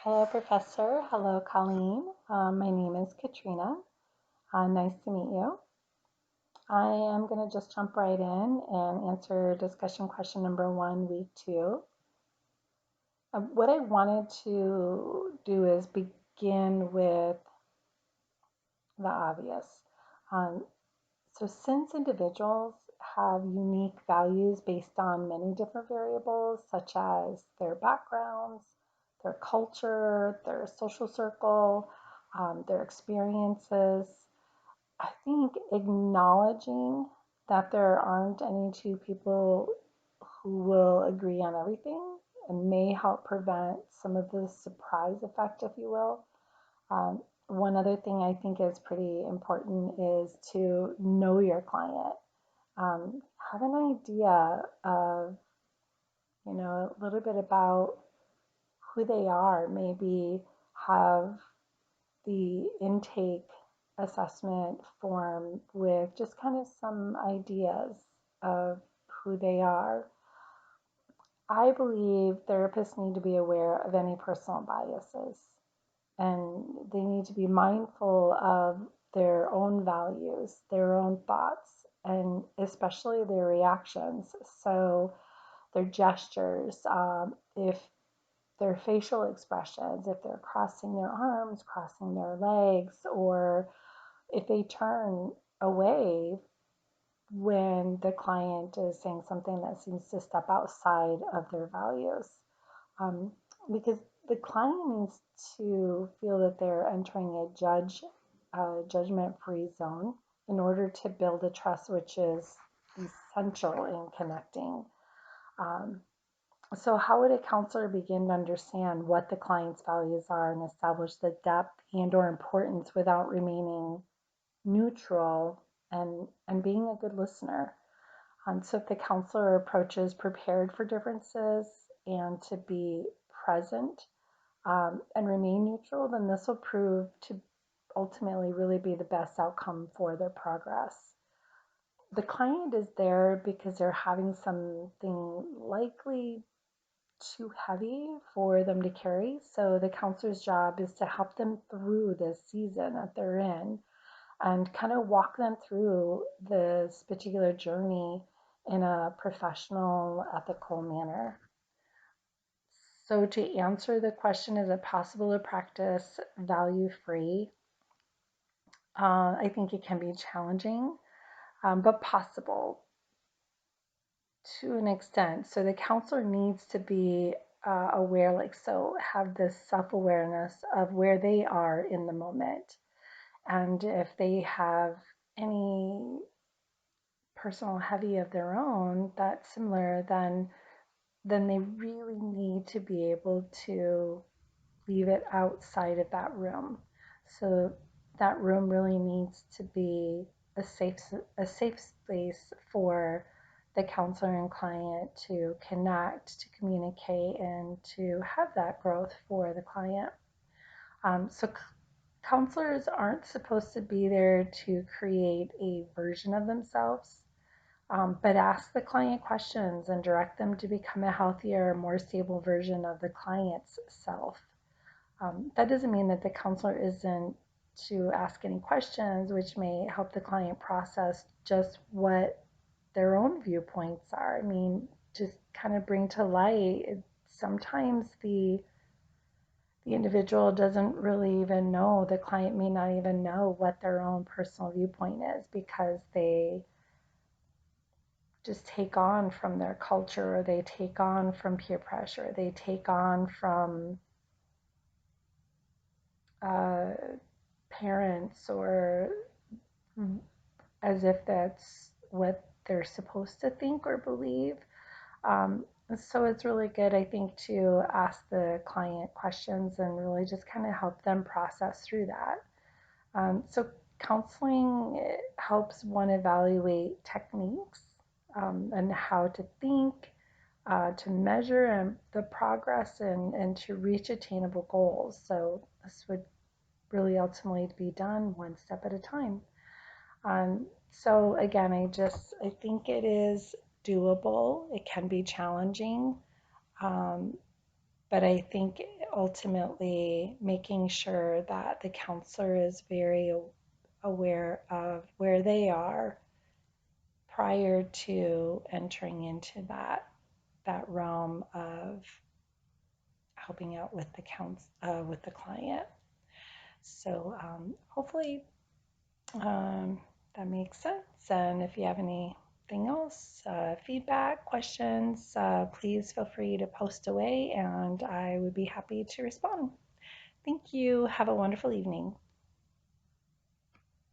Hello, Professor. Hello, Colleen. My name is Katrina. Nice to meet you. I am going to just jump right in and answer discussion question number 1, week 2. What I wanted to do is begin with the obvious. Um, so, since individuals have unique values based on many different variables, such as their backgrounds, their culture, their social circle, their experiences, I think acknowledging that there aren't any two people who will agree on everything and may help prevent some of the surprise effect, if you will. One other thing I think is pretty important is to know your client. Have an idea of, a little bit about who they are. Maybe have the intake assessment form with just kind of some ideas of who they are. I believe therapists need to be aware of any personal biases and they need to be mindful of their own values, their own thoughts, and especially their reactions. So, their gestures, if their facial expressions, if they're crossing their arms, crossing their legs, or if they turn away when the client is saying something that seems to step outside of their values. Um, because the client needs to feel that they're entering judgment-free zone in order to build a trust, which is essential in connecting. Um, so, how would a counselor begin to understand what the client's values are and establish the depth and/or importance without remaining neutral and being a good listener? So, if the counselor approaches prepared for differences and to be present and remain neutral, then this will prove to ultimately really be the best outcome for their progress. The client is there because they're having something likely too heavy for them to carry. So the counselor's job is to help them through this season that they're in and kind of walk them through this particular journey in a professional, ethical manner. So, to answer the question, is it possible to practice value free? I think it can be challenging, but possible to an extent. So, the counselor needs to be aware, have this self awareness of where they are in the moment. And if they have any personal heavy of their own that's similar, then they really need to be able to leave it outside of that room. So that room really needs to be a safe space for the counselor and client to connect, to communicate, and to have that growth for the client. So counselors aren't supposed to be there to create a version of themselves, but ask the client questions and direct them to become a healthier, more stable version of the client's self. That doesn't mean that the counselor isn't to ask any questions, which may help the client process just what their own viewpoints are. I mean, just kind of bring to light. Sometimes the individual doesn't really even know, the client may not even know what their own personal viewpoint is because they just take on from their culture, or they take on from peer pressure, they take on from uh, parents, or as if that's what they're supposed to think or believe. Um, so it's really good, I think, to ask the client questions and really just kind of help them process through that. So counseling helps one evaluate techniques and how to think, to measure the progress and to reach attainable goals. So this would really ultimately be done one step at a time. So again, I think it is doable. It can be challenging, but I think ultimately making sure that the counselor is very aware of where they are prior to entering into that realm of helping out with with the client. So hopefully that makes sense. And if you have anything else, feedback, questions, please feel free to post away and I would be happy to respond. Thank you. Have a wonderful evening.